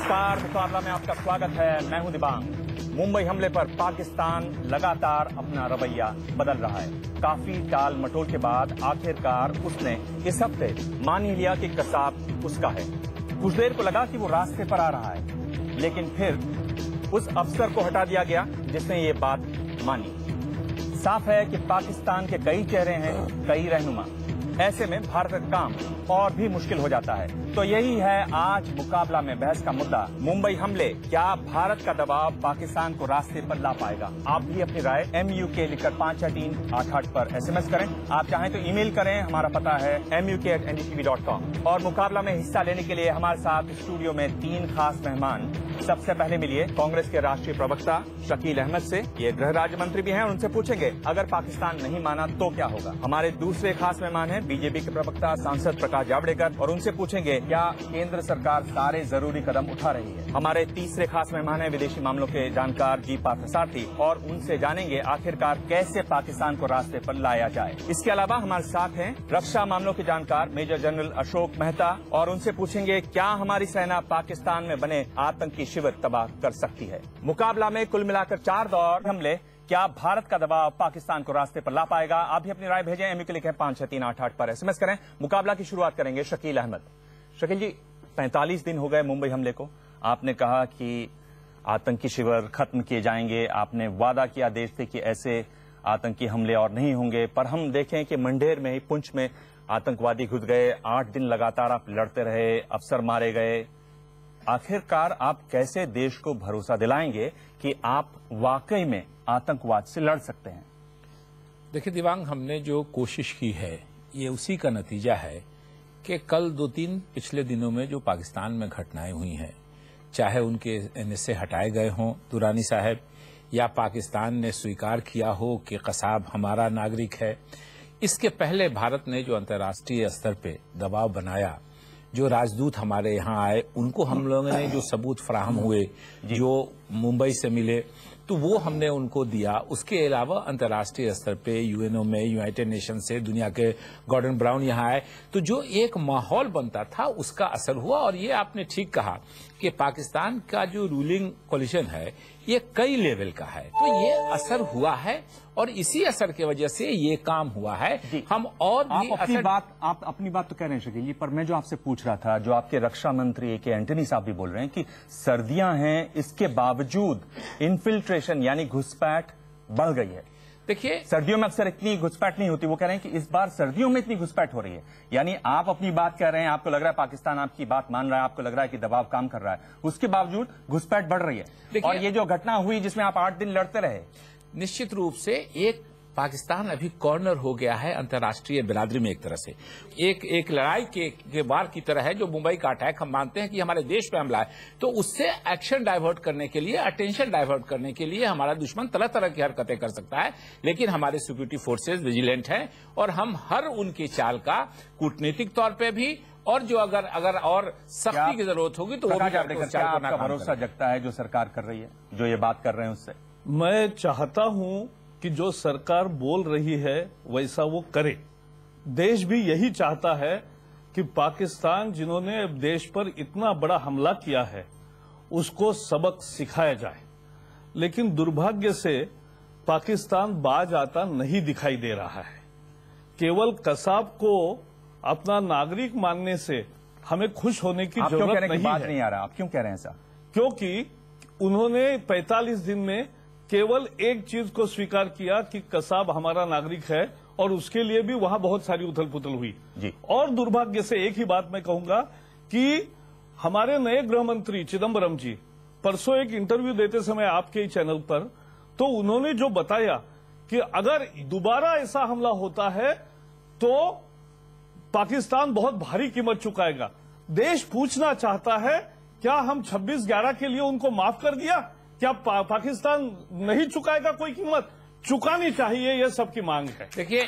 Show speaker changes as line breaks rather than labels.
नमस्कार, मुकाबला में आपका स्वागत है। मैं हूं दिबांग। मुंबई हमले पर पाकिस्तान लगातार अपना रवैया बदल रहा है। काफी टाल मटोल के बाद आखिरकार उसने इस हफ्ते मान ही लिया कि कसाब उसका है। कुछ देर को लगा कि वो रास्ते पर आ रहा है, लेकिन फिर उस अफसर को हटा दिया गया जिसने ये बात मानी। साफ है कि पाकिस्तान के कई चेहरे हैं, कई रहनुमा। ऐसे में भारत का काम और भी मुश्किल हो जाता है। तो यही है आज मुकाबला में बहस का मुद्दा। मुंबई हमले, क्या भारत का दबाव पाकिस्तान को रास्ते पर ला पाएगा? आप भी अपनी राय MUK लिखकर 56388 पर SMS करें। आप चाहें तो ईमेल करें, हमारा पता है MUK@NDTV.com। और मुकाबला में हिस्सा लेने के लिए हमारे साथ स्टूडियो में 3 खास मेहमान। सबसे पहले मिलिए कांग्रेस के राष्ट्रीय प्रवक्ता शकील अहमद से। ये गृह राज्य मंत्री भी हैं, उनसे पूछेंगे अगर पाकिस्तान नहीं माना तो क्या होगा। हमारे दूसरे खास मेहमान हैं BJP के प्रवक्ता सांसद प्रकाश जावड़ेकर, और उनसे पूछेंगे क्या केंद्र सरकार सारे जरूरी कदम उठा रही है। हमारे तीसरे खास मेहमान हैं विदेशी मामलों के जानकार जी पार्थसारथी, और उनसे जानेंगे आखिरकार कैसे पाकिस्तान को रास्ते पर लाया जाए। इसके अलावा हमारे साथ हैं रक्षा मामलों के जानकार मेजर जनरल अशोक मेहता, और उनसे पूछेंगे क्या हमारी सेना पाकिस्तान में बने आतंकी शिविर तबाह कर सकती है। मुकाबला में कुल मिलाकर 4 दौर हमले, क्या भारत का दबाव पाकिस्तान को रास्ते पर ला पाएगा? आप भी अपनी राय भेजें, MUK लिखें 56388 पर SMS करें। मुकाबला की शुरुआत करेंगे शकील अहमद। शकील जी, 45 दिन हो गए मुंबई हमले को। आपने कहा कि आतंकी शिविर खत्म किए जाएंगे, आपने वादा किया देश से कि ऐसे आतंकी हमले और नहीं होंगे, पर हम देखें कि मंडेर में ही, पुंछ में आतंकवादी घुस गए। 8 दिन लगातार आप लड़ते रहे, अफसर मारे गए। आखिरकार आप कैसे देश को भरोसा दिलाएंगे कि आप वाकई में आतंकवाद से लड़ सकते हैं?
देखिए दिवांग, हमने जो कोशिश की है ये उसी का नतीजा है कि कल 2-3 पिछले दिनों में जो पाकिस्तान में घटनाएं हुई हैं, चाहे उनके NSA हटाए गए हों दुरानी साहब, या पाकिस्तान ने स्वीकार किया हो कि कसाब हमारा नागरिक है, इसके पहले भारत ने जो अंतर्राष्ट्रीय स्तर पे दबाव बनाया, जो राजदूत हमारे यहाँ आए उनको हम लोगों ने जो सबूत फराहम हुए, जो मुंबई से मिले, तो वो हमने उनको दिया। उसके अलावा अंतर्राष्ट्रीय स्तर पे UNO में, यूनाइटेड नेशन से दुनिया के गॉर्डन ब्राउन यहाँ आए, तो जो एक माहौल बनता था उसका असर हुआ। और ये आपने ठीक कहा कि पाकिस्तान का जो रूलिंग कोलिशन है ये कई लेवल का है, तो ये असर हुआ है और इसी असर की वजह से ये काम हुआ है। हम और भी
आप अपनी बात तो कह रहे हैं शकील जी, पर मैं जो आपसे पूछ रहा था, जो आपके रक्षा मंत्री AK एंटनी साहब भी बोल रहे हैं कि सर्दियां हैं, इसके बावजूद इन्फिल्ट्रेशन यानी घुसपैठ बढ़ गई है।
देखिए,
सर्दियों में अक्सर इतनी घुसपैठ नहीं होती। वो कह रहे हैं कि इस बार सर्दियों में इतनी घुसपैठ हो रही है। यानी आप अपनी बात कह रहे हैं, आपको लग रहा है पाकिस्तान आपकी बात मान रहा है, आपको लग रहा है कि दबाव काम कर रहा है, उसके बावजूद घुसपैठ बढ़ रही है। और ये जो घटना हुई जिसमें आप 8 दिन लड़ते रहे,
निश्चित रूप से एक पाकिस्तान अभी कॉर्नर हो गया है अंतर्राष्ट्रीय बिरादरी में। एक तरह से एक लड़ाई के वार की तरह है। जो मुंबई का अटैक हम मानते हैं कि हमारे देश पे हमला है, तो उससे एक्शन डाइवर्ट करने के लिए, अटेंशन डाइवर्ट करने के लिए हमारा दुश्मन तरह तरह की हरकतें कर सकता है, लेकिन हमारे सिक्योरिटी फोर्सेज विजिलेंट हैं और हम हर उनकी चाल का कूटनीतिक तौर पे भी, और जो अगर और सख्ती की जरूरत होगी तो वो भी
आपका भरोसा जगता है जो सरकार कर रही है, जो ये बात कर रहे हैं उससे?
मैं चाहता हूं कि जो सरकार बोल रही है वैसा वो करे। देश भी यही चाहता है कि पाकिस्तान जिन्होंने देश पर इतना बड़ा हमला किया है उसको सबक सिखाया जाए, लेकिन दुर्भाग्य से पाकिस्तान बाज आता नहीं दिखाई दे रहा है। केवल कसाब को अपना नागरिक मानने से हमें खुश होने की जरूरत नहीं है।
नहीं आ रहा, आप क्यों कह रहे हैं ऐसा?
क्योंकि उन्होंने 45 दिन में केवल एक चीज को स्वीकार किया कि कसाब हमारा नागरिक है, और उसके लिए भी वहां बहुत सारी उथल पुथल हुई
जी।
और दुर्भाग्य से एक ही बात मैं कहूंगा कि हमारे नए गृह मंत्री चिदम्बरम जी परसों एक इंटरव्यू देते समय आपके ही चैनल पर, तो उन्होंने जो बताया कि अगर दोबारा ऐसा हमला होता है तो पाकिस्तान बहुत भारी कीमत चुकाएगा। देश पूछना चाहता है क्या हम 26/11 के लिए उनको माफ कर दिया? क्या पाकिस्तान नहीं चुकाएगा कोई कीमत? चुकानी चाहिए, यह सबकी मांग है।
देखिए,